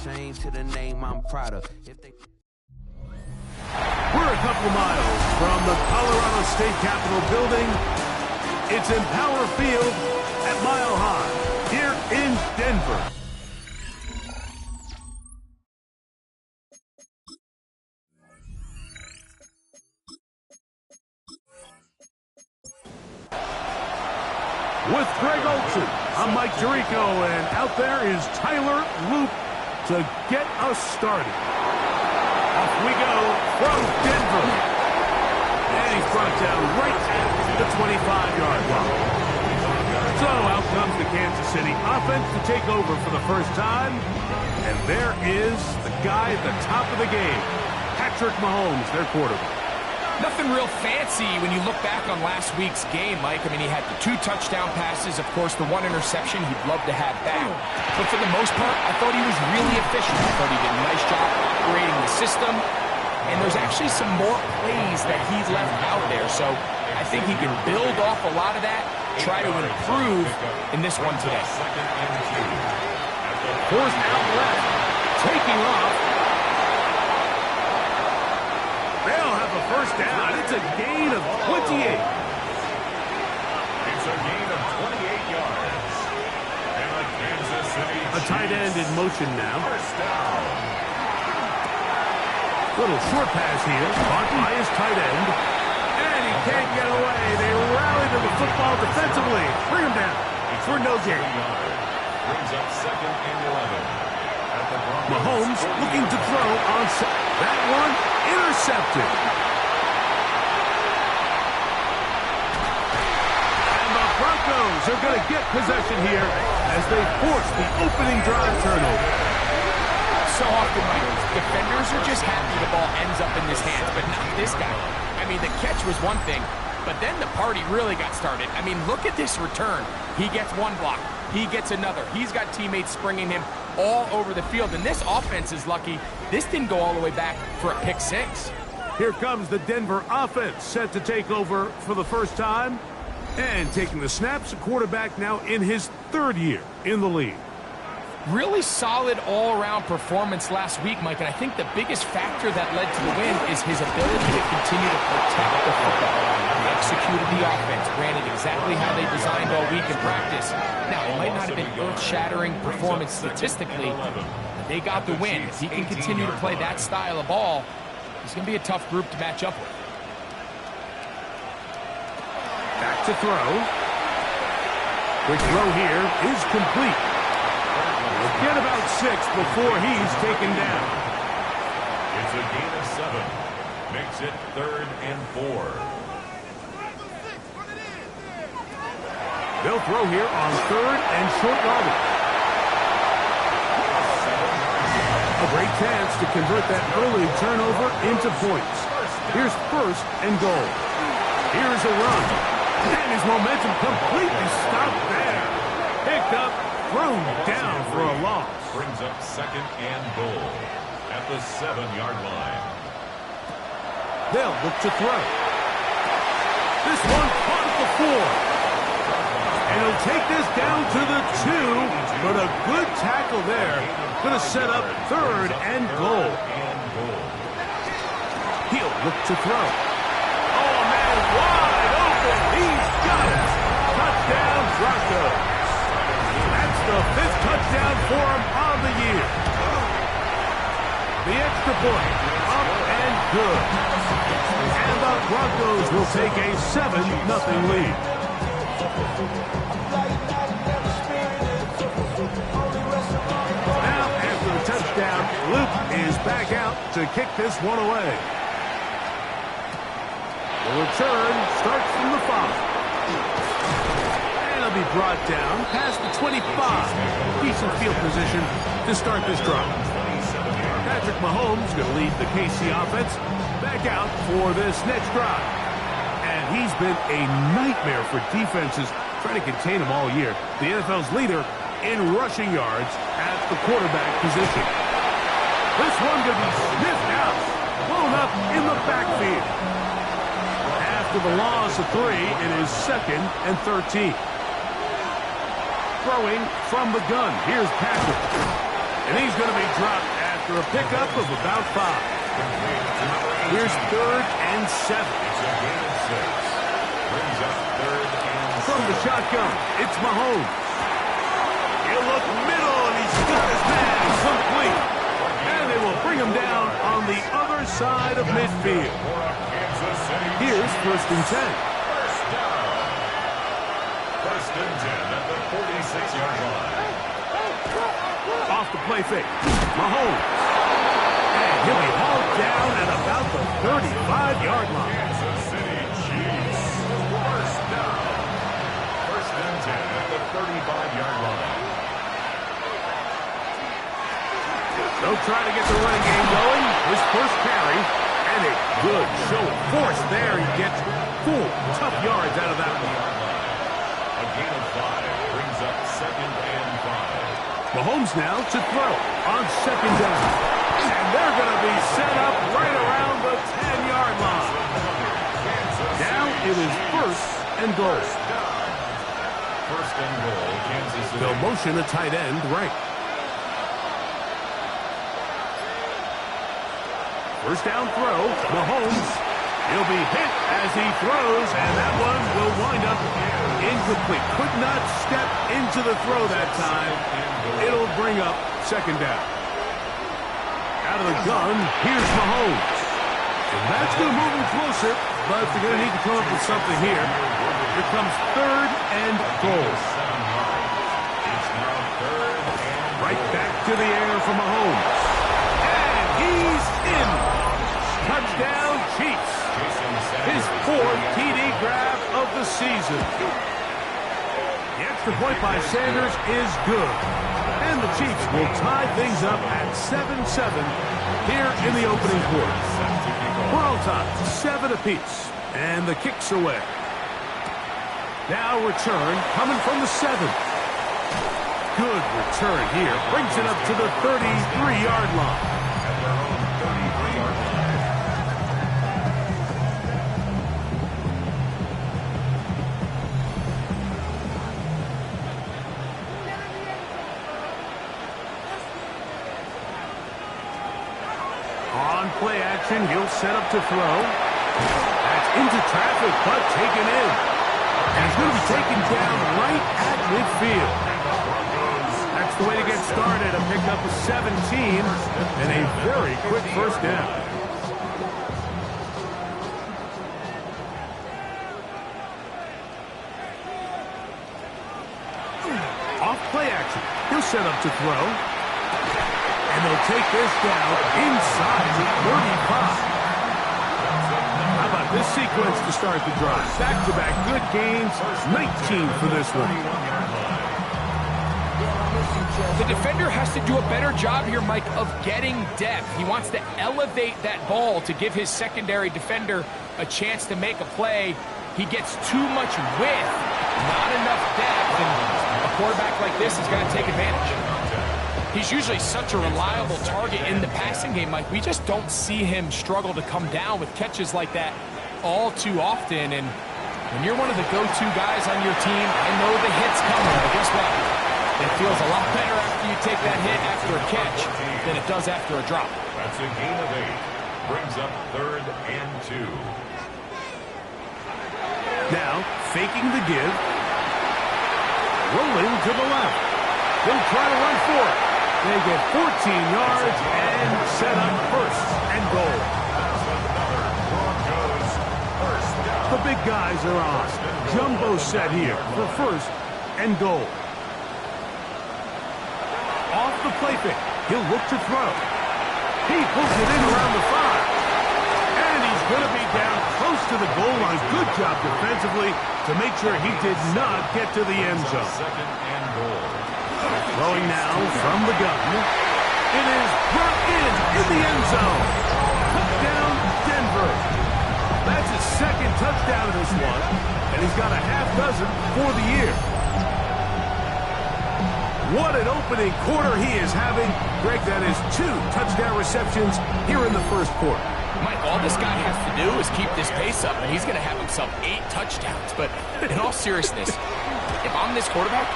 change to the name I'm proud of. We're a couple miles from the Colorado State Capitol building. It's Empower Field at Mile High here in Denver. With Greg Olsen, I'm Mike Jericho, and out there is Tyler Loop to get us started. Off we go from Denver. And he's brought down right at the 25-yard line. So out comes the Kansas City offense to take over for the first time. And there is the guy at the top of the game, Patrick Mahomes, their quarterback. Nothing real fancy when you look back on last week's game, Mike. I mean, he had the 2 touchdown passes, of course, the 1 interception he'd love to have back. But for the most part, I thought he was really efficient. I thought he did a nice job operating the system. And there's actually some more plays that he left out there. So I think he can build off a lot of that, try to improve in this one today. Fourth out left, taking off. They'll have a first down. It's a gain of 28. It's a gain of 28 yards. And the Kansas City A tight end in motion now. first down. Little short pass here, caught by his tight end. And he can't get away. They rally to the football defensively. Bring him down for no gain. Brings up 2nd and 11. At the Broncos. Mahomes looking to throw on that one intercepted. And the Broncos are going to get possession here as they force the opening drive turnover. So often, Mike, defenders are just happy the ball ends up in his hands, but not this guy. I mean, the catch was one thing, but then the party really got started. I mean, look at this return. He gets one block. He gets another. He's got teammates springing him all over the field, and this offense is lucky. This didn't go all the way back for a pick 6. Here comes the Denver offense set to take over for the first time. And taking the snaps, a quarterback now in his 3rd year in the league. Really solid all-around performance last week, Mike, and I think the biggest factor that led to the win is his ability to continue to protect the football. He executed the offense, ran it exactly how they designed all week in practice. Now, it might not have been earth-shattering performance statistically, but they got the win. If he can continue to play that style of ball, he's going to be a tough group to match up with. Back to throw. Quick throw here is complete. We'll get about 6 before he's taken down. It's a gain of 7. Makes it 3rd and 4. They'll throw here on 3rd and short yardage. A great chance to convert that early turnover into points. Here's 1st and goal. Here's a run. And his momentum completely stopped there. Picked up, thrown down for a loss. Brings up 2nd and goal at the 7-yard line. They'll look to throw. This one caught at the 4. And he'll take this down to the 2, but a good tackle there. Going to set up 3rd and goal. He'll look to throw. Oh, man, wide open. He's got it. Touchdown, Broncos. That's the 5th touchdown for him on the year. The extra point, up and good. And the Broncos will take a 7-0 lead. Now, after the touchdown, Luke is back out to kick this one away. The return starts from the 5. And he'll be brought down past the 25. Decent field position to start this drive. Patrick Mahomes going to lead the KC offense back out for this next drive. And he's been a nightmare for defenses trying to contain him all year. The NFL's leader in rushing yards at the quarterback position. This one going to be sniffed out, blown up in the backfield. After the loss of 3, it is 2nd and 13. Throwing from the gun. Here's Patrick. And he's going to be dropped after a pickup of about 5. Here's 3rd and 7. It's a gain of 6. Brings up 3rd and 7. From the shotgun, it's Mahomes. He'll look middle, and he's got his man complete. And they will bring him down on the other side of midfield. Here's 1st and 10. First and 10 at the 46-yard line. Off the play fake. Mahomes. And he'll be hauled down at about the 35-yard line. Kansas City Chiefs. First down. First and 10 at the 35-yard line. They'll try to get the running game going. His first carry. And a good show of force there. He gets 4 tough yards out of that one. A gain of 5 brings up 2nd and 5. Mahomes now to throw on 2nd down. And they're going to be set up right around the 10-yard line. Now it is 1st and goal. First and goal, Kansas City. They'll motion a tight end right. First down throw, Mahomes. He'll be hit as he throws, and that one will wind up incomplete. Could not step into the throw that time. It'll bring up 2nd down. Out of the gun, here's Mahomes. And that's going to move him closer, but they're going to need to come up with something here. Here comes 3rd and goal. It's now 3rd and Right back to the air for Mahomes. And he's in. Touchdown, Chiefs. His 4th TD grab of the season. The extra point by Sanders is good. And the Chiefs will tie things up at 7-7 here in the opening quarter. We're on top, 7 apiece. And the kick's away. Now return coming from the 7. Good return here. Brings it up to the 33-yard line. On play action, he'll set up to throw. That's into traffic, but taken in. And he's going to be taken down right at midfield. That's the way to get started. A pickup of 17 and a very quick first down. Off play action, he'll set up to throw. And they'll take this down inside the 35. How about this sequence to start the drive? Back-to-back good gains, 19 for this one. The defender has to do a better job here, Mike, of getting depth. He wants to elevate that ball to give his secondary defender a chance to make a play. He gets too much width, not enough depth, and a quarterback like this is going to take advantage. He's usually such a reliable target in the passing game, Mike. We just don't see him struggle to come down with catches like that all too often. And when you're one of the go-to guys on your team, I know the hit's coming, but guess what? It feels a lot better after you take that hit after a catch than it does after a drop. That's a gain of 8. Brings up 3rd and 2. Now, faking the give. Rolling to the left. He'll try to run for it. They get 14 yards and set up 1st and goal. The big guys are on. Jumbo set here for 1st and goal. Off the play pick. He'll look to throw. He pulls it in around the 5. And he's going to be down close to the goal line. Good job defensively to make sure he did not get to the end zone. 2nd and goal. Throwing now from the gun. It is brought in the end zone. Touchdown, Denver. That's his 2nd touchdown of this one, and he's got a half dozen for the year. What an opening quarter he is having. Greg, that is 2 touchdown receptions here in the 1st quarter. Mike, all this guy has to do is keep this pace up, and he's going to have himself 8 touchdowns. But in all seriousness, if I'm this quarterback,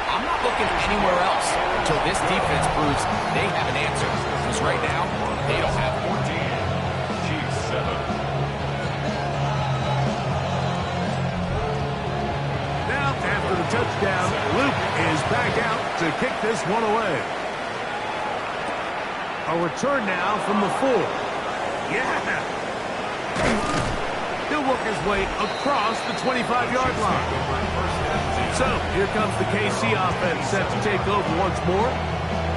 I'm not looking anywhere else until this defense proves they have an answer. Because right now, they don't have one. 14, Chiefs 7. Now, after the touchdown, Luke is back out to kick this one away. A return now from the 4. Yeah! He'll work his way across the 25-yard line. So, here comes the KC offense set to take over once more.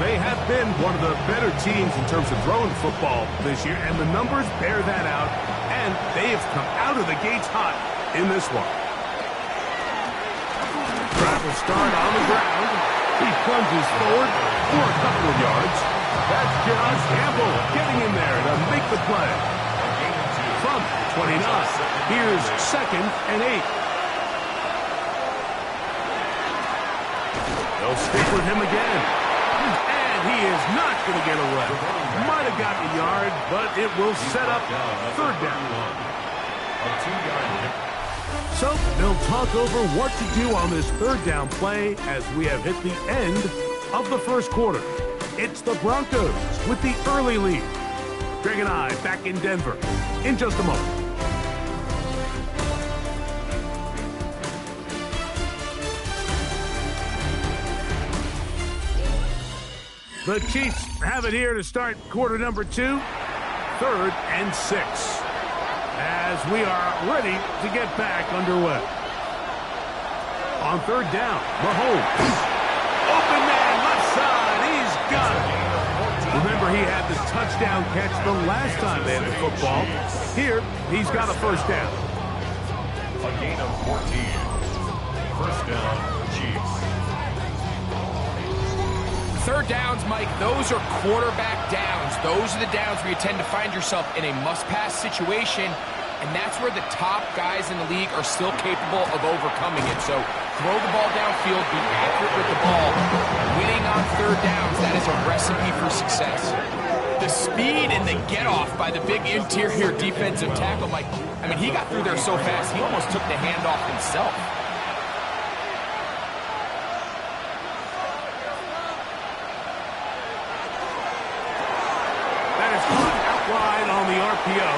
They have been one of the better teams in terms of throwing football this year, and the numbers bear that out, and they have come out of the gates hot in this one. Drive will start on the ground. He plunges forward for a couple of yards. That's Josh Campbell getting in there to make the play. From 29, here's 2nd and 8. They'll stick with him again. And he is not going to get away. Might have gotten a yard, but it will set up 3rd down. So they'll talk over what to do on this 3rd down play as we have hit the end of the 1st quarter. It's the Broncos with the early lead. Greg and I back in Denver in just a moment. The Chiefs have it here to start quarter number 2, 3rd and 6. As we are ready to get back underway. On 3rd down, Mahomes. Open man, left side, he's got it. Remember, he had the touchdown catch the last time they had the football. Here, he's got a 1st down. A gain of 14. 1st down, Chiefs. 3rd downs, Mike, those are quarterback downs. Those are the downs where you tend to find yourself in a must-pass situation, and that's where the top guys in the league are still capable of overcoming it. So throw the ball downfield, be accurate with the ball. Winning on 3rd downs, that is a recipe for success. The speed and the get-off by the big interior defensive tackle, Mike, I mean, he got through there so fast, he almost took the handoff himself. RPO,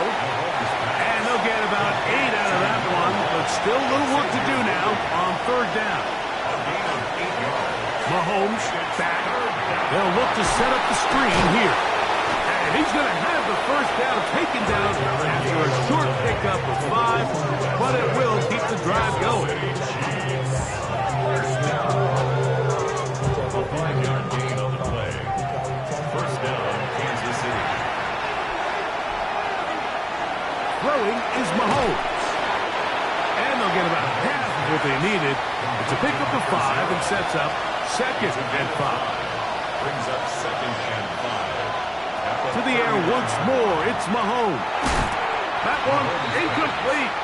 and they'll get about 8 out of that one, but still a little work to do now on 3rd down. Mahomes back. They'll look to set up the screen here. And he's going to have the 1st down taken down after a short pickup of 5, but it will keep the drive going. A 5-yard gain on the play. 1st down, Kansas City. Throwing is Mahomes. And they'll get about half of what they needed. It's a pickup of 5 and sets up 2nd and 5. Brings up 2nd and 5. To the air once more, it's Mahomes. That one incomplete.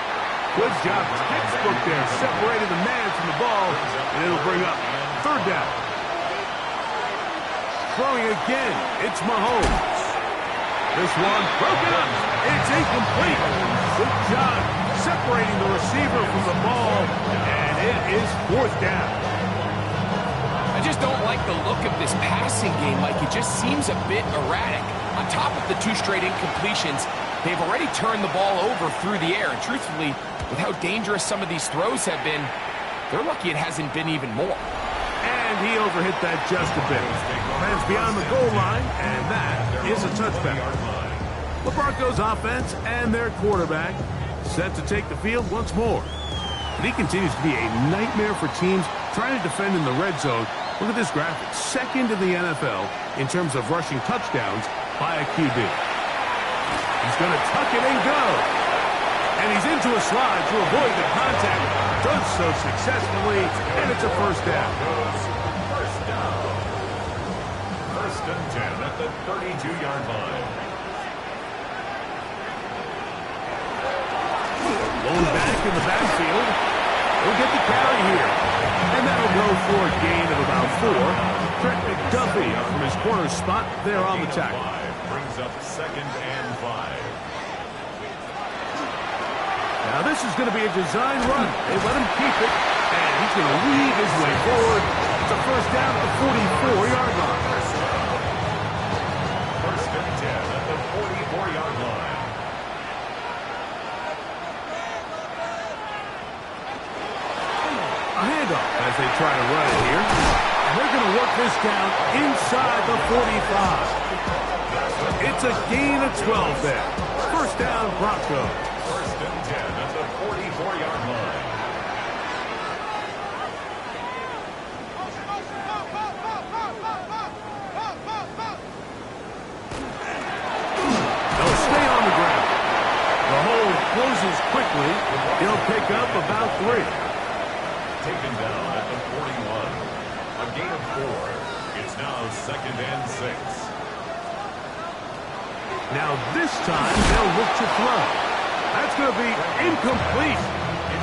Good job, textbook there, separating the man from the ball, and it'll bring up 3rd down. Throwing again, it's Mahomes. This one broken up. It's incomplete. Good job separating the receiver from the ball, and it is 4th down. I just don't like the look of this passing game, Mike. It just seems a bit erratic. On top of the 2 straight incompletions, they've already turned the ball over through the air. And truthfully, with how dangerous some of these throws have been, they're lucky it hasn't been even more. And he overhit that just a bit. Lands beyond the goal line, and that is a touchback. The Broncos offense and their quarterback set to take the field once more. And he continues to be a nightmare for teams trying to defend in the red zone. Look at this graphic. 2nd in the NFL in terms of rushing touchdowns by a QB. He's going to tuck it and go. And he's into a slide to avoid the contact. Does so successfully, and it's a 1st down. 1st and 10 at the 32-yard line. Lone back in the backfield. He'll get the carry here. And that'll go for a gain of about 4. Trent McDuffie from his corner spot there on the tackle. Brings up 2nd and 5. Now this is going to be a design run. They let him keep it, and he's going to weave his way forward It's a first down at the 44-yard line. First and 10 at the 44-yard line. A handoff as they try to run it here. And they're going to work this down inside the 45. It's a gain of 12 there. First down, Broncos. First and 10 at the 44-yard line. They'll stay on the ground. The hole closes quickly. He'll pick up about 3. Taken down at the 41. A gain of 4. It's now second and 6. Now this time they'll look to throw. That's going to be incomplete.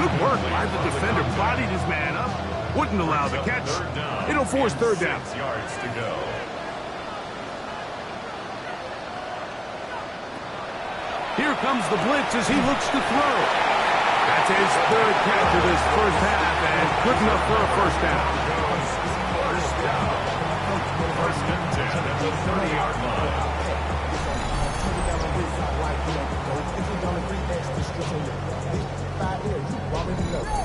Good work by the defender. Bodied his man up. Wouldn't allow the catch. It'll force third down. 6 yards to go. Here comes the blitz as he looks to throw. That's his third catch of his first half, and good enough for a first down. First down. First and 10 at the 30-yard line.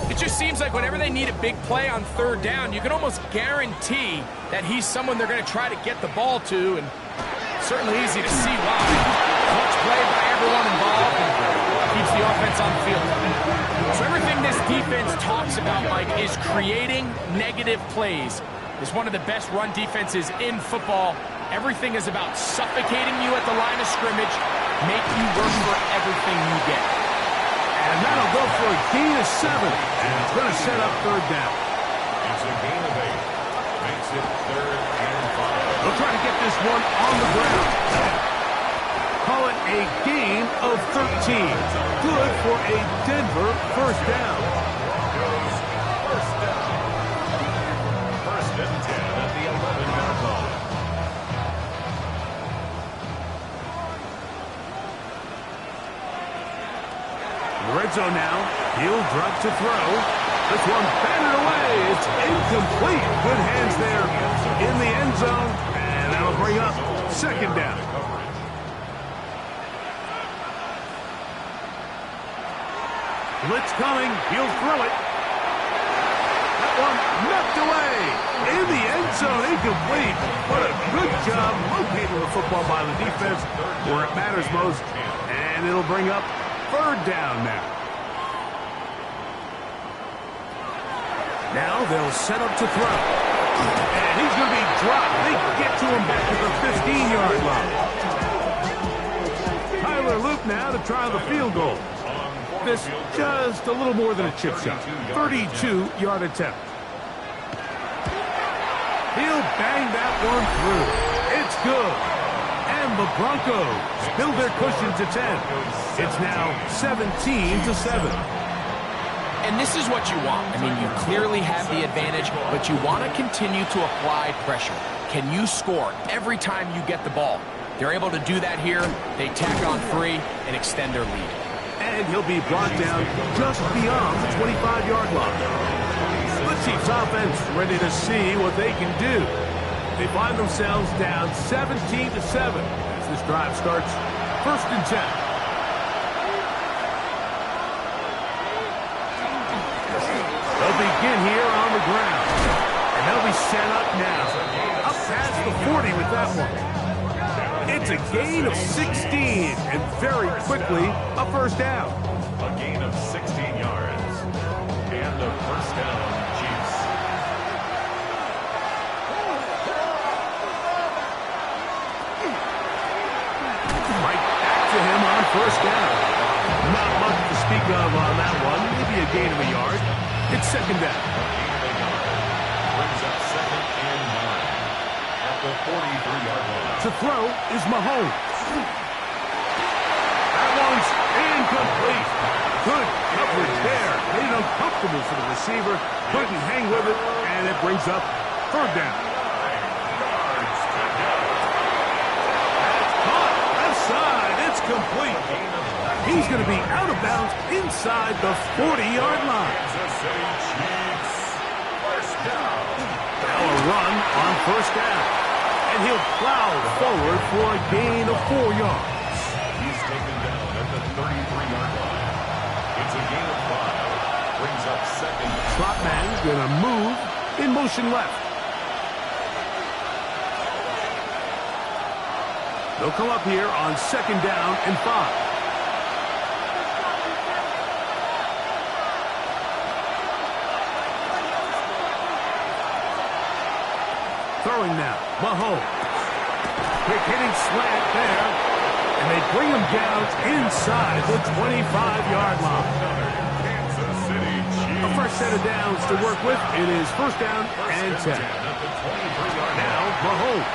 It just seems like whenever they need a big play on third down, you can almost guarantee that he's someone they're going to try to get the ball to, and certainly easy to see why. Clutch play by everyone involved and keeps the offense on the field. So everything this defense talks about, Mike, is creating negative plays. It's one of the best run defenses in football. Everything is about suffocating you at the line of scrimmage, make you work for everything you get. And that'll go for a gain of 7. And it's going to set up third down. It's a gain of 8. Makes it third and 5. They'll try to get this one on the ground. Call it a gain of 13. Good for a Denver first down. Goes first down. First and 10 at the 11-yard line. The red zone now. He'll drop to throw. This one batted away. It's incomplete. Good hands there in the end zone. And that'll bring up second down. Blitz coming. He'll throw it. That one knocked away. In the end zone. Incomplete. What a good job locating the football by the defense where it matters most. And it'll bring up third down now. Now they'll set up to throw. And he's going to be dropped. They get to him back at the 15-yard line. Tyler Luke now to try the field goal. This just a little more than a chip shot. 32-yard attempt. He'll bang that one through. It's good. And the Broncos build their cushion to 10. It's now 17-7. And this is what you want. I mean, you clearly have the advantage, but you want to continue to apply pressure. Can you score every time you get the ball? They're able to do that here. They tack on 3 and extend their lead. And he'll be brought down just beyond the 25-yard line. The Chiefs offense ready to see what they can do. They find themselves down 17-7 as this drive starts first and 10. They'll begin here on the ground. And they'll be set up now. Up past the 40 with that one. It's a gain of 16, and very quickly, a first down. A gain of 16 yards. And a first down, Chiefs. Right back to him on first down. Not much to speak of on that one. Maybe a gain of a yard. It's second down. Brings up second and 9 at the 43-yard line. To throw is Mahomes. That one's incomplete. Good coverage there. Made it uncomfortable for the receiver. Couldn't hang with it, and it brings up third down. 9 yards to go. That's caught. Left side. It's complete. He's going to be out of bounds inside the 40-yard line. Kansas City Chiefs. First down. Now a run on first down. And he'll plow forward for a gain of 4 yards. He's taken down at the 33-yard line. It's a gain of 5. Brings up second. Slot man's going to move in motion left. They'll come up here on second down and 5. Throwing now, Mahomes. Quick hitting slant there, and they bring him down inside the 25-yard line. Kansas City Chiefs. A fresh set of downs to work with. It is first down and 10. Now, Mahomes.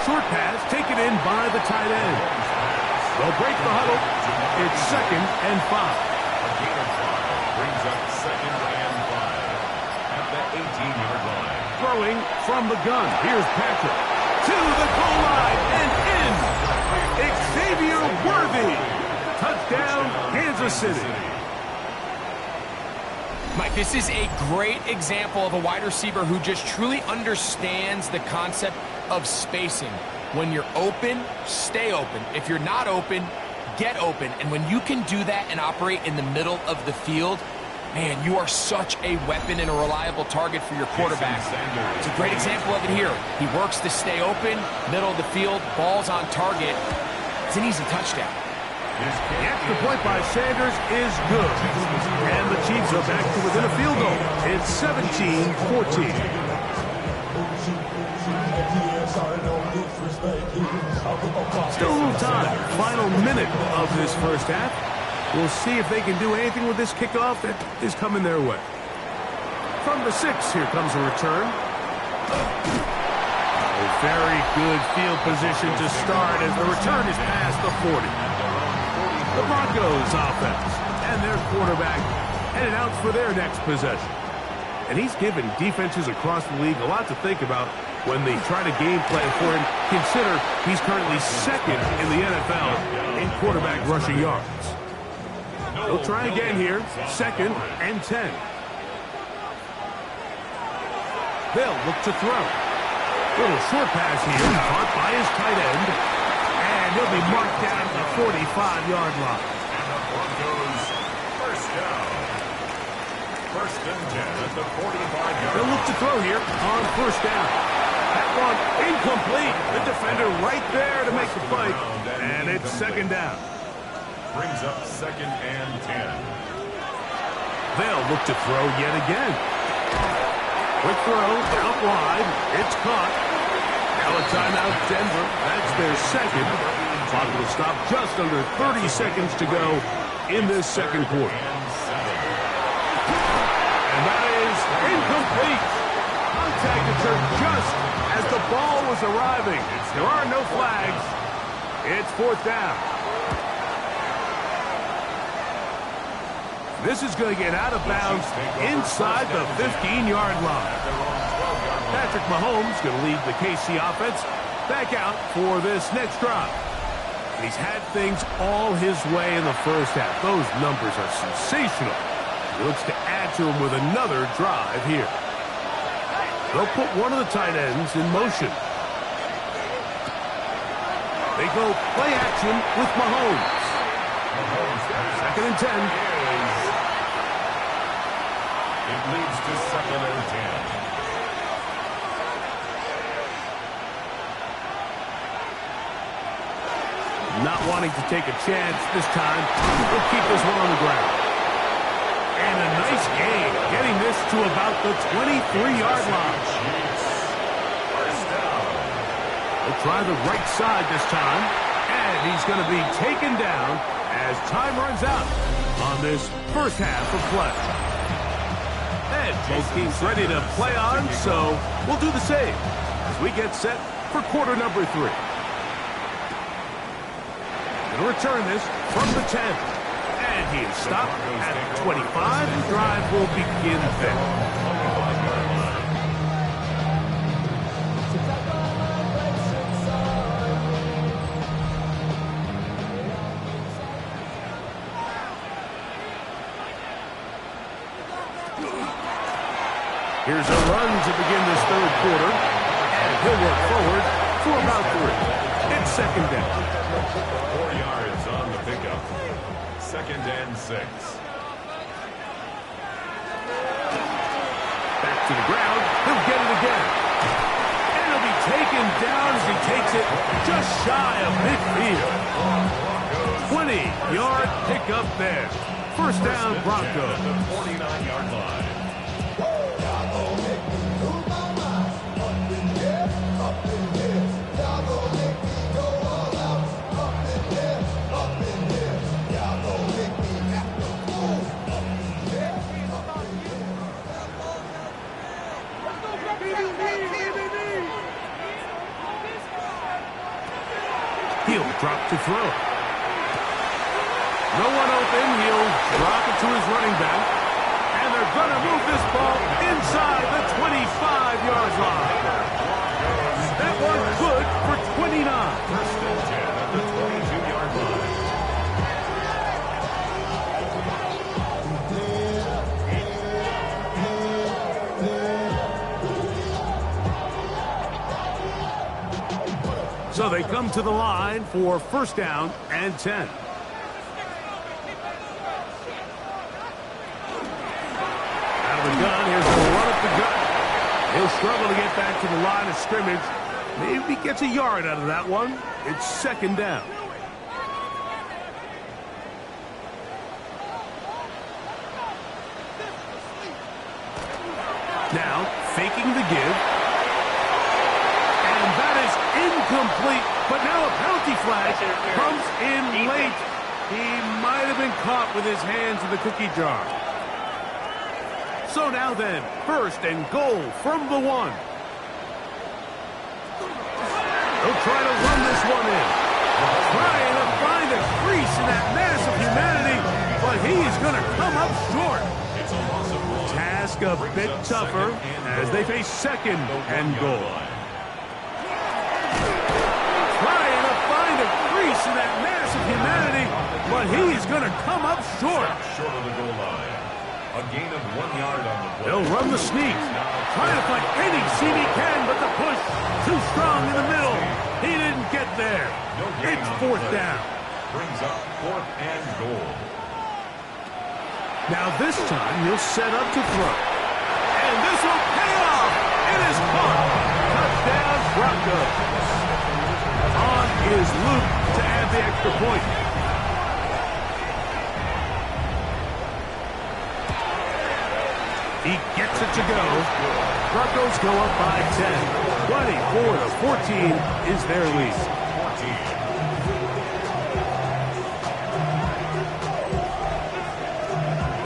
Short pass taken in by the tight end. They'll break the huddle. It's second and 5. A gain of 5 brings up second and 5 at the 18-yard line. Throwing from the gun. Here's Patrick. To the goal line and in. Xavier Worthy. Touchdown, Kansas City. Mike, this is a great example of a wide receiver who just truly understands the concept of spacing. When you're open, stay open. If you're not open, get open. And when you can do that and operate in the middle of the field, man, you are such a weapon and a reliable target for your quarterback. It's a great example of it here. He works to stay open, middle of the field, ball's on target. It's an easy touchdown. The extra point by Sanders is good. And the Chiefs are back to within a field goal. It's 17-14. Still a little time. Final minute of this first half. We'll see if they can do anything with this kickoff that is coming their way. From the 6, here comes a return. A very good field position to start as the return is past the 40. The Broncos offense and their quarterback headed out for their next possession. And he's given defenses across the league a lot to think about when they try to game plan for him. Consider he's currently second in the NFL in quarterback rushing yards. They'll try again here. Second and 10. They'll look to throw. Little short pass here. Caught by his tight end. And he'll be marked down at the 45-yard line. And the Broncos first down. First and 10 at the 45-yard line. They'll look to throw here on first down. That one incomplete. The defender right there to make the play. And it's second down. Brings up second and 10. They'll look to throw yet again. Quick throw out wide. It's caught. Now a timeout, Denver. That's their second. Clock will stop just under 30 seconds to go in this second quarter. And that is incomplete. Contact occurred just as the ball was arriving. There are no flags. It's fourth down. This is going to get out of bounds inside the 15-yard line. Patrick Mahomes going to lead the KC offense back out for this next drive. He's had things all his way in the first half. Those numbers are sensational. He looks to add to them with another drive here. They'll put one of the tight ends in motion. They go play action with Mahomes. Second and 10. It leads to second and 10. Not wanting to take a chance this time. We'll keep this one on the ground. And a nice gain, getting this to about the 23-yard line. First down. They'll try the right side this time. And he's going to be taken down as time runs out on this first half of play. And both teams ready to play on, so we'll do the same as we get set for quarter number 3. Going to return this from the 10. And he is stopped at 25. The drive will begin there. Here's a run to begin this third quarter. And he'll work forward for about 3. It's second down. 4 yards on the pickup. Second and 6. Back to the ground. He'll get it again. And he'll be taken down as he takes it just shy of midfield. 20-yard pickup there. First down, Broncos. 49-yard line. He'll drop to throw. No one open. He'll drop it to his running back. And they're going to move this ball inside the 25-yard line. That was good for 29. First and 10 at the 22-yard line. So they come to the line for first down and 10. Out of the gun, here's a run up the gut. He'll struggle to get back to the line of scrimmage. Maybe he gets a yard out of that one. It's second down. Now, faking the give. And that is incomplete. But now a penalty flag comes in late. He might have been caught with his hands in the cookie jar. So now then, first and goal from the 1. He'll try to run this one in. Trying to find a crease in that mass of humanity, but he's going to come up short. Task a bit tougher as they face second and goal. Trying to find a crease in that mass of humanity, but he's going to come up short. Short of the goal line. A gain of 1 yard on the play. They'll run the sneak. Trying to find any seam he can, but the push too strong in the middle. He didn't get there. It's fourth down. Brings up 4th and goal. Now this time he'll set up to throw. And this will pay off. It is caught. Touchdown Broncos. On is Luke to add the extra point. He gets it to go. Broncos go up by 10. 24-14 is their lead.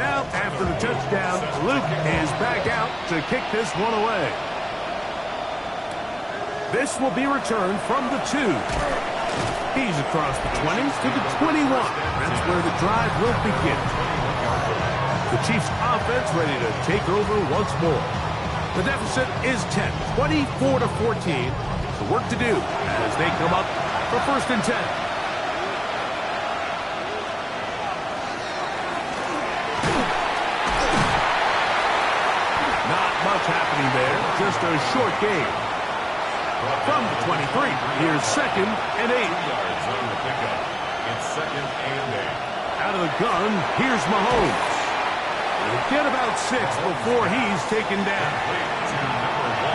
Now, after the touchdown, Luke is back out to kick this one away. This will be returned from the 2. He's across the 20s to the 21. That's where the drive will begin. The Chiefs' offense ready to take over once more. The deficit is 10, 24-14. The work to do as they come up for first and 10. Not much happening there, just a short game. From the 23, here's second and 8. 2 yards on the pickup. It's second and 8. Out of the gun, here's Mahomes. He'll get about 6 before he's taken down.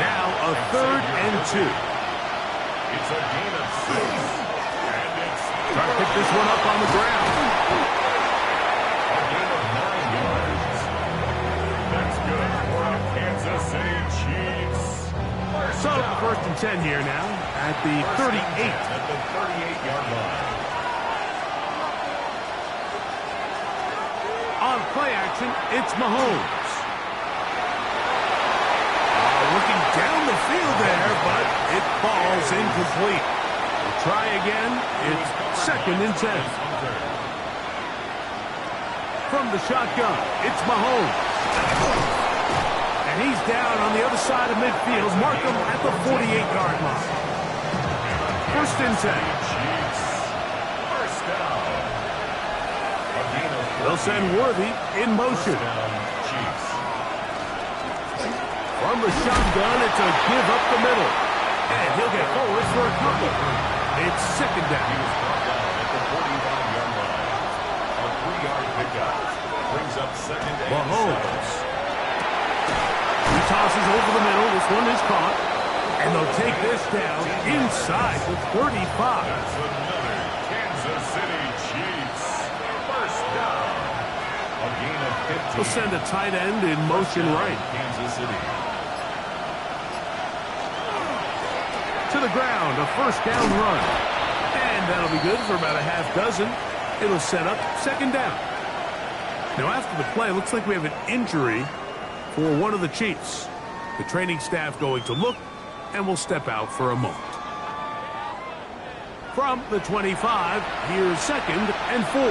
Now a third and 2. It's a gain of 6. And it's trying to pick this one up on the ground. A gain of 9 yards. That's good for the Kansas City Chiefs. So first and 10 here now at the 38. At the 38-yard line. On play action, it's Mahomes. Looking down the field there, but it falls incomplete. We'll try again. It's second and 10. From the shotgun, it's Mahomes. And he's down on the other side of midfield. Mark him at the 48-yard line. First and 10. First down. They'll send Worthy in motion. from the shotgun. It's a give up the middle. And he'll get forward for a couple. It's second down. He was brought down at the 45-yard line. A 3-yard pickup brings up second and Mahomes. He tosses over the middle. This one is caught. And they'll take this down inside the 35. That's another Kansas City Chiefs first down. A gain of 15. He'll send a tight end in motion right. Kansas City. To the ground, a first down run. And that'll be good for about a half dozen. It'll set up second down. Now after the play, looks like we have an injury for one of the Chiefs. The training staff going to look and will step out for a moment. From the 25, here's second and 4.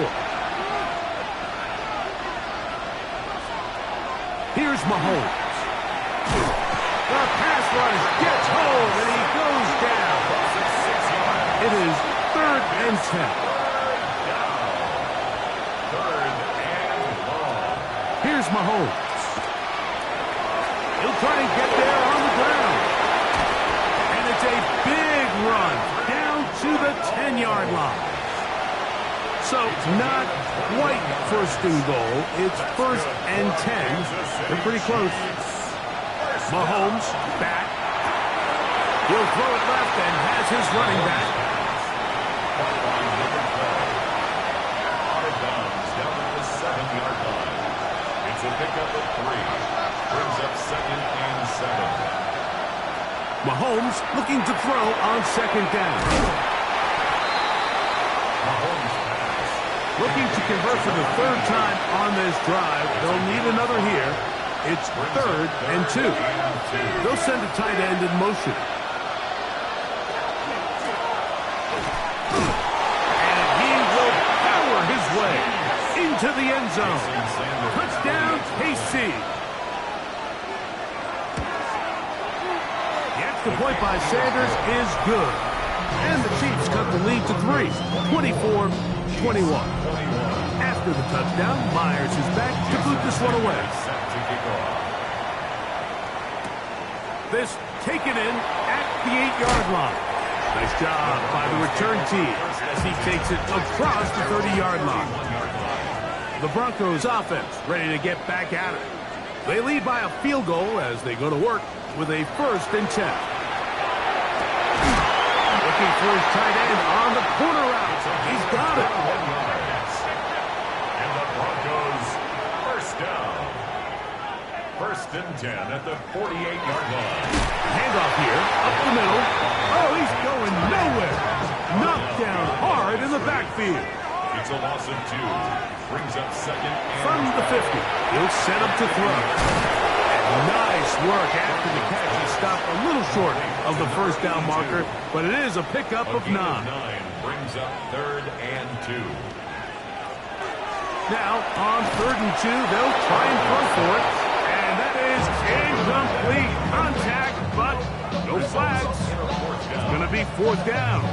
Here's Mahomes. The pass rush gets home, and he goes down. It is third and 10. Third and long. Here's Mahomes. He'll try and get there on the ground. And it's a big run down to the 10-yard line. So not quite first and goal. It's first and 10. They're pretty close. Mahomes back. He'll throw it left and has his running back. Out of bounds down at the 7-yard line. It's a pickup of 3. Brings up second and 7. Mahomes looking to throw on second down. Mahomes pass. Looking to convert for the third time on this drive. They'll need another here. It's third and 2. They'll send a tight end in motion. And he will power his way into the end zone. Touchdown, KC. The extra point by Sanders is good. And the Chiefs cut the lead to 3, 24-21. After the touchdown, Myers is back to boot this one away. This taken in at the 8-yard line. Nice job by the return team as he takes it across the 30-yard line. The Broncos offense ready to get back at it. They lead by a field goal as they go to work with a first and 10. Looking for his tight end on the corner route. He's got it. And the Broncos first down. First and 10 at the 48-yard line. Handoff here, up the middle. Oh, he's going nowhere. Knocked down hard in the backfield. It's a loss of 2. Brings up second and From the 50, he'll set up to throw. And nice work after the catch. He stopped a little short of the first down marker, but it is a pickup of 9. Brings up third and 2. Now, on third and 2, they'll try and throw for it. And that is incomplete contact, but no flags. It's going to be fourth down.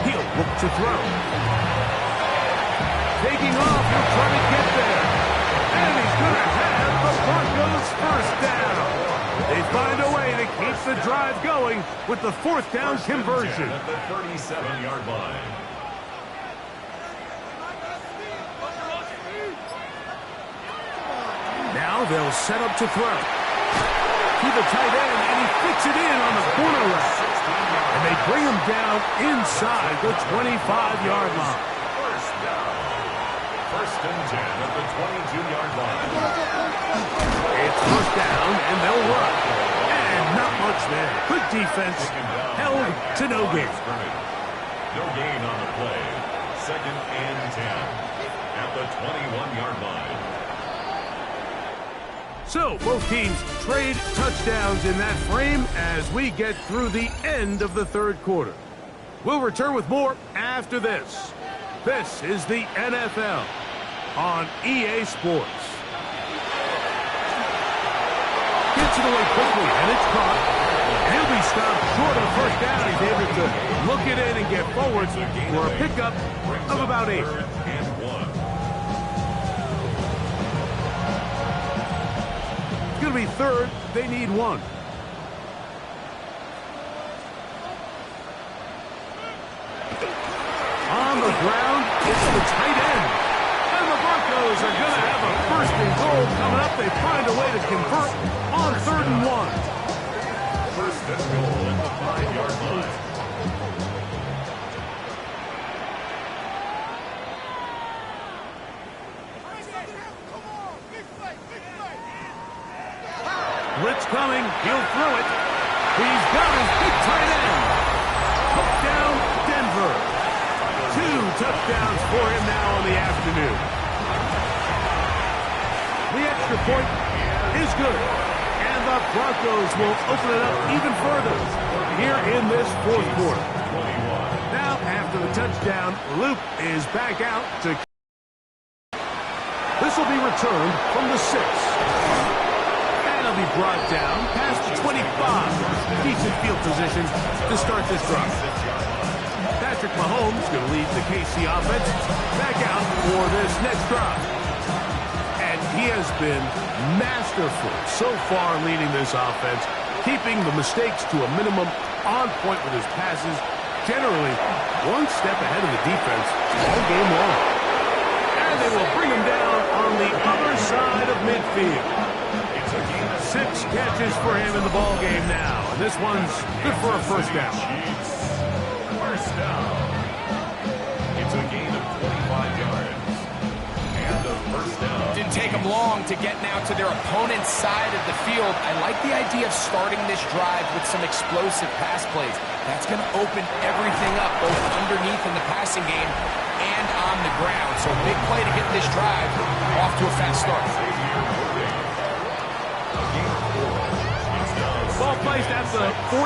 He'll look to throw. Taking off, he'll try to get there. And he's going to have the Broncos first down. They find a way to keep the drive going with the fourth down conversion. At the 37-yard line. Now they'll set up to throw. To the tight end, and he fits it in on the corner route. And they bring him down inside the 25-yard line. First down. First and 10 at the 22-yard line. It's first down, and they'll run. And not much there. Good defense. Held to no gain. No gain on the play. Second and 10 at the 21-yard line. So, both teams trade touchdowns in that frame as we get through the end of the third quarter. We'll return with more after this. This is the NFL on EA Sports. Gets it away quickly, and it's caught. He'll be stopped short of first down. He's able to look it in and get forward for a pickup of about 8. going to be third. They need one. On the ground, it's the tight end. And the Broncos are going to have a first and goal coming up. They find a way to convert on 3rd and 1. First and goal at the 5-yard line. Blitz coming. He'll throw it. He's got his big tight end. Touchdown, Denver. 2 touchdowns for him now in the afternoon. The extra point is good. And the Broncos will open it up even further here in this 4th quarter. Now, after the touchdown, Luke is back out to... This will be returned from the 6. Be brought down past the 25. Decent field position to start this drive. Patrick Mahomes going to lead the KC offense back out for this next drive. And he has been masterful so far leading this offense, keeping the mistakes to a minimum, on point with his passes, generally one step ahead of the defense all game long. And they will bring him down on the other side of midfield. 6 catches for him in the ball game now. And this one's good for a first down. First down. It's a gain of 25 yards. And a first down. Didn't take them long to get now to their opponent's side of the field. I like the idea of starting this drive with some explosive pass plays. That's going to open everything up, both underneath in the passing game and on the ground. So a big play to get this drive off to a fast start. Ball placed at the 45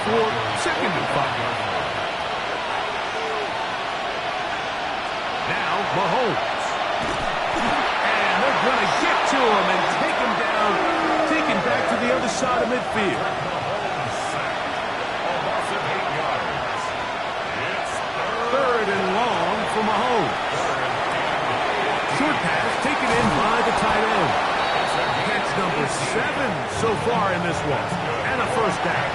for 2nd and 5. Now, Mahomes. And they're going to get to him and take him down, take him back to the other side of midfield. It's 3rd and long for Mahomes. Short pass taken in by the tight end. Catch number 7 so far in this one. And a first down.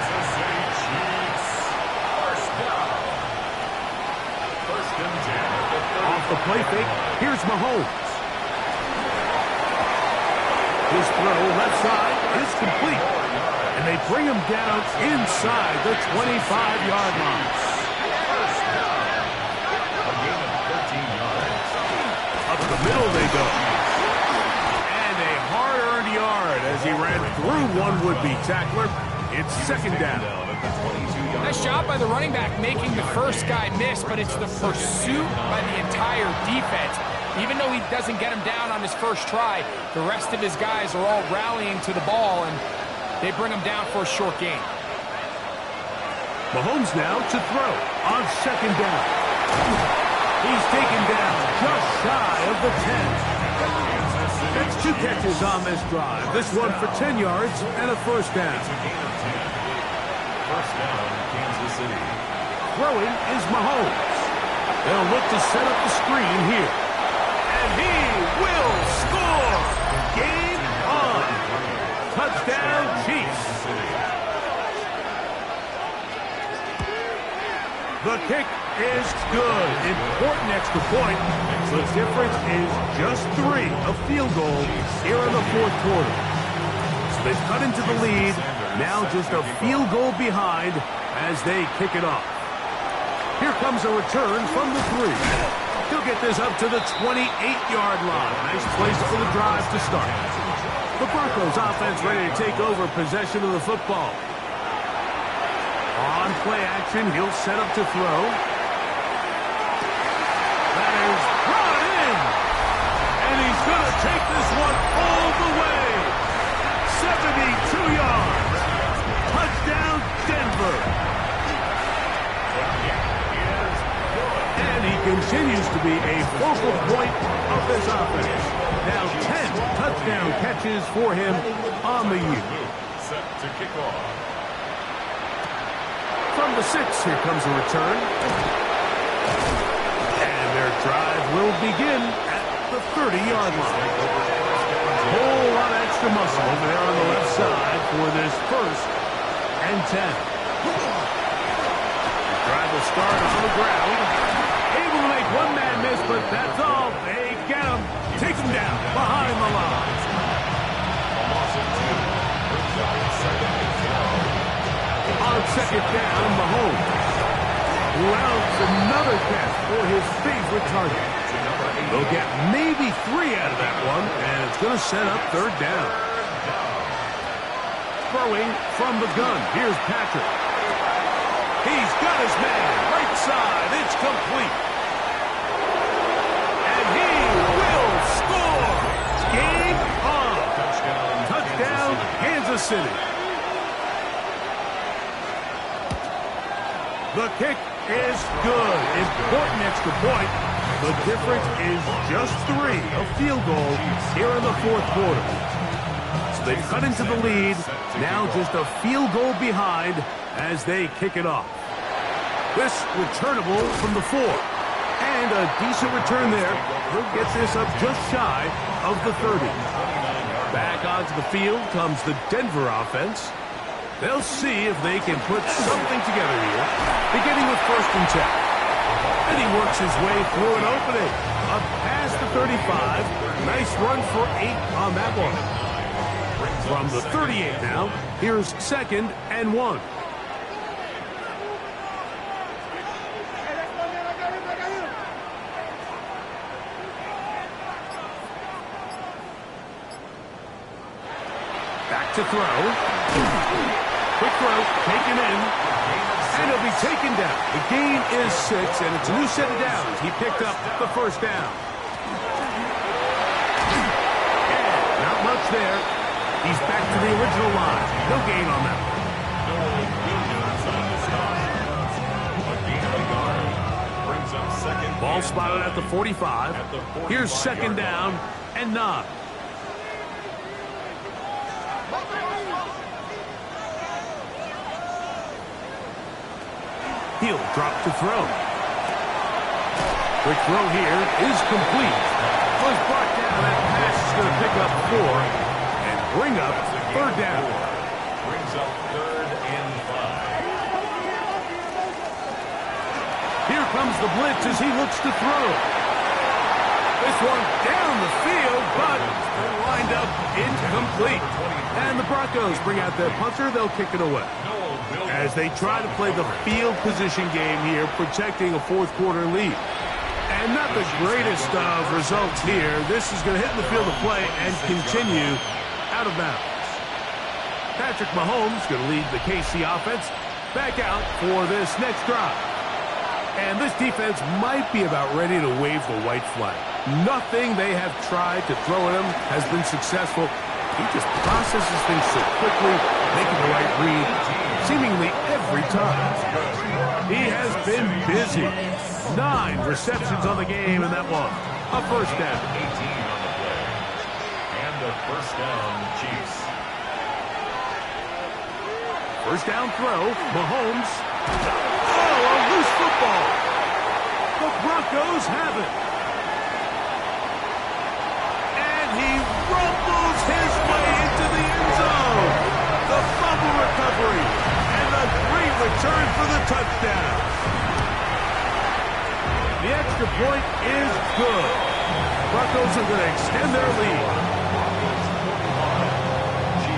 Off the play fake, here's Mahomes. His throw left side is complete. And they bring him down inside the 25-yard line. Up the middle they go. As he ran through one would-be tackler, it's 2nd down. Nice job by the running back making the first guy miss, but it's the pursuit by the entire defense. Even though he doesn't get him down on his first try, the rest of his guys are all rallying to the ball, and they bring him down for a short gain. Mahomes now to throw on 2nd down. He's taken down just shy of the 10. That's 2 catches on this drive. This one for 10 yards and a first down. First down, Kansas City. Throwing is Mahomes. They'll look to set up the screen here. And he will score! Game on! Touchdown, Chiefs! The kick is good. Important extra point. The difference is just 3, a field goal here in the 4th quarter. So they've cut into the lead. Now just a field goal behind as they kick it off. Here comes a return from the 3. He'll get this up to the 28-yard line. Nice place for the drive to start. The Broncos offense ready to take over possession of the football. On play action, he'll set up to throw. That is brought in. And he's going to take this one all the way. 72 yards. Touchdown, Denver. And he continues to be a focal point of this offense. Now 10 touchdown catches for him on the year. Set to kick off. From the 6, here comes a return. And their drive will begin at the 30-yard line. Whole lot of extra extra muscle over there on the left side for this 1st and 10. Drive will start on the ground. Able to make one man miss, but that's all. They get him. Take him down behind the line. On 2nd down, Mahomes rounds another catch for his favorite target. They'll get maybe 3 out of that one, and it's going to set up 3rd down. Throwing from the gun. Here's Patrick. He's got his man. Right side. It's complete. And he will score. Game on. Touchdown, Kansas City. The kick is good. Important extra point. The difference is just 3. A field goal here in the 4th quarter. So they've cut into the lead. Now just a field goal behind as they kick it off. This returnable from the 4. And a decent return there. He'll get this up just shy of the 30. Back onto the field comes the Denver offense. They'll see if they can put something together here, beginning with 1st and 10. And he works his way through an opening. Up past the 35. Nice run for 8 on that one. From the 38 now, here's 2nd and 1. Back to throw. Quick throw, taken in, and he'll be taken down. The gain is 6, and it's a new set of downs. He picked up the 1st down. And not much there. He's back to the original line. No gain on that one. Ball spotted at the 45. Here's 2nd down and 9. He'll drop to throw. Quick throw here is complete. Was brought down. That pass is going to pick up 4 and bring up 3rd down. Brings up 3rd and 5. Here comes the blitz as he looks to throw. This one down the field, but lined up incomplete. And the Broncos bring out their punter. They'll kick it away. As they try to play the field position game here, protecting a 4th quarter lead. And not the greatest of results here. This is going to hit in the field of play and continue out of bounds. Patrick Mahomes going to lead the KC offense back out for this next drive. And this defense might be about ready to wave the white flag. Nothing they have tried to throw at him has been successful. He just processes things so quickly, making the right read seemingly every time. He has been busy. 9 receptions on the game, and that one a 1st down. 18 on the play. And the 1st down, Chiefs. 1st down throw, Mahomes. Oh, a loose football. The Broncos have it. And he rumbles his way into the end zone. The fumble recovery. And a great return for the touchdown. The extra point is good. Broncos are going to extend their lead.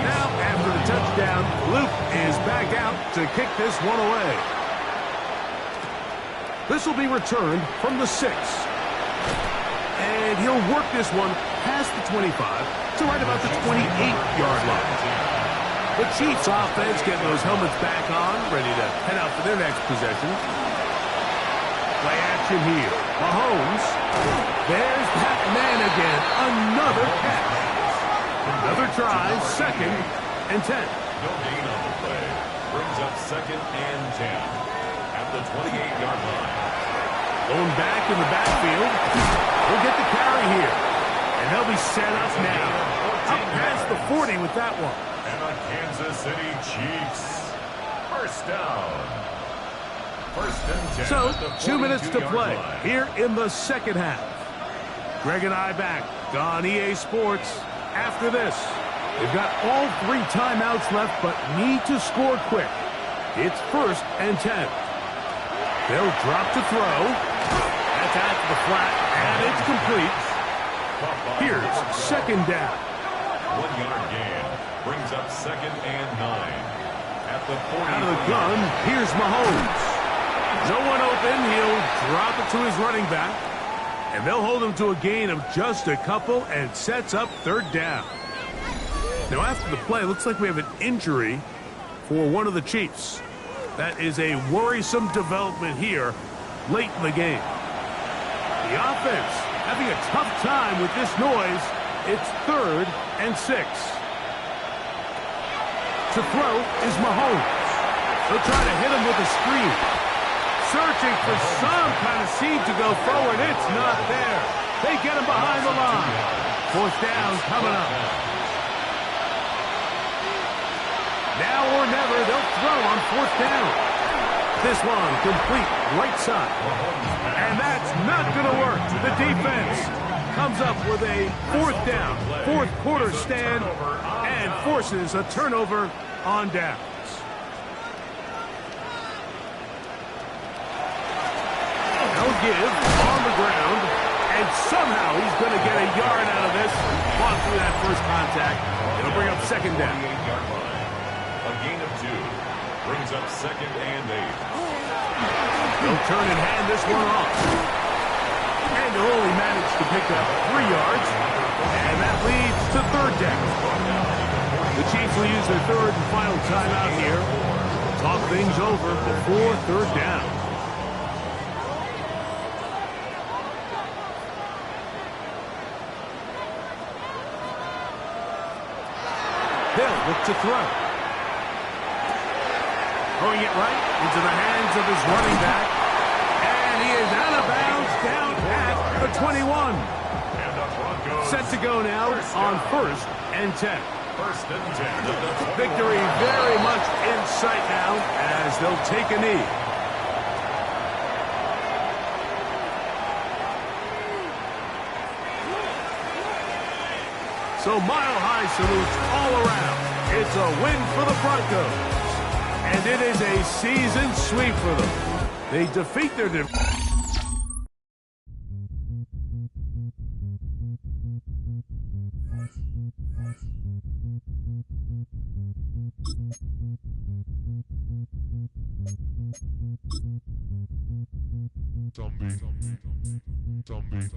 Now, after the touchdown, Luke is back out to kick this one away. This will be returned from the 6. And he'll work this one past the 25 to right about the 28-yard line. The Chiefs offense getting those helmets back on, ready to head out for their next possession. Play action here. Mahomes. There's that man again. Another catch. Another try. 2nd and 10. No gain on the play. Brings up 2nd and 10 at the 28-yard line. Going back in the backfield. We'll get the carry here. And they'll be set up now. Up past the 40 with that one. And the Kansas City Chiefs. 1st down. 1st and 10. So, 2 minutes to play here in the 2nd half. Greg and I back on EA Sports after this. They've got all 3 timeouts left, but need to score quick. It's 1st and 10. They'll drop to throw. That's out to the flat, and it's complete. Here's 2nd down. 1-yard gain brings up 2nd and 9. At the 40. Out of the gun, here's Mahomes. No one open. He'll drop it to his running back. And they'll hold him to a gain of just a couple and sets up 3rd down. Now after the play, it looks like we have an injury for one of the Chiefs. That is a worrisome development here late in the game. The offense having a tough time with this noise. It's 3rd and 6. To throw is Mahomes. They'll try to hit him with a screen. Searching for some kind of seam to go forward. It's not there. They get him behind the line. 4th down coming up. Now or never, they'll throw on 4th down. This one complete right side. And that's not going to work. The defense comes up with a 4th down, 4th quarter stand, and forces a turnover on downs. They'll give on the ground, and somehow he's going to get a yard out of this. Fought through that first contact. It'll bring up 2nd down. A gain of 2 brings up 2nd and 8. They'll turn and hand this one off. And they'll only manage to pick up 3 yards, and that leads to 3rd down. The Chiefs will use their 3rd and final timeout here. Talk things over before 3rd down. They'll look to throw. Throwing it right into the hands of his running back. And he is out of bounds down at the 21. Set to go now on 1st and 10. 1st and 10. Victory very much in sight now as they'll take a knee. So mile-high salutes all around. It's a win for the Broncos. And it is a season sweep for them. They defeat their Zombie.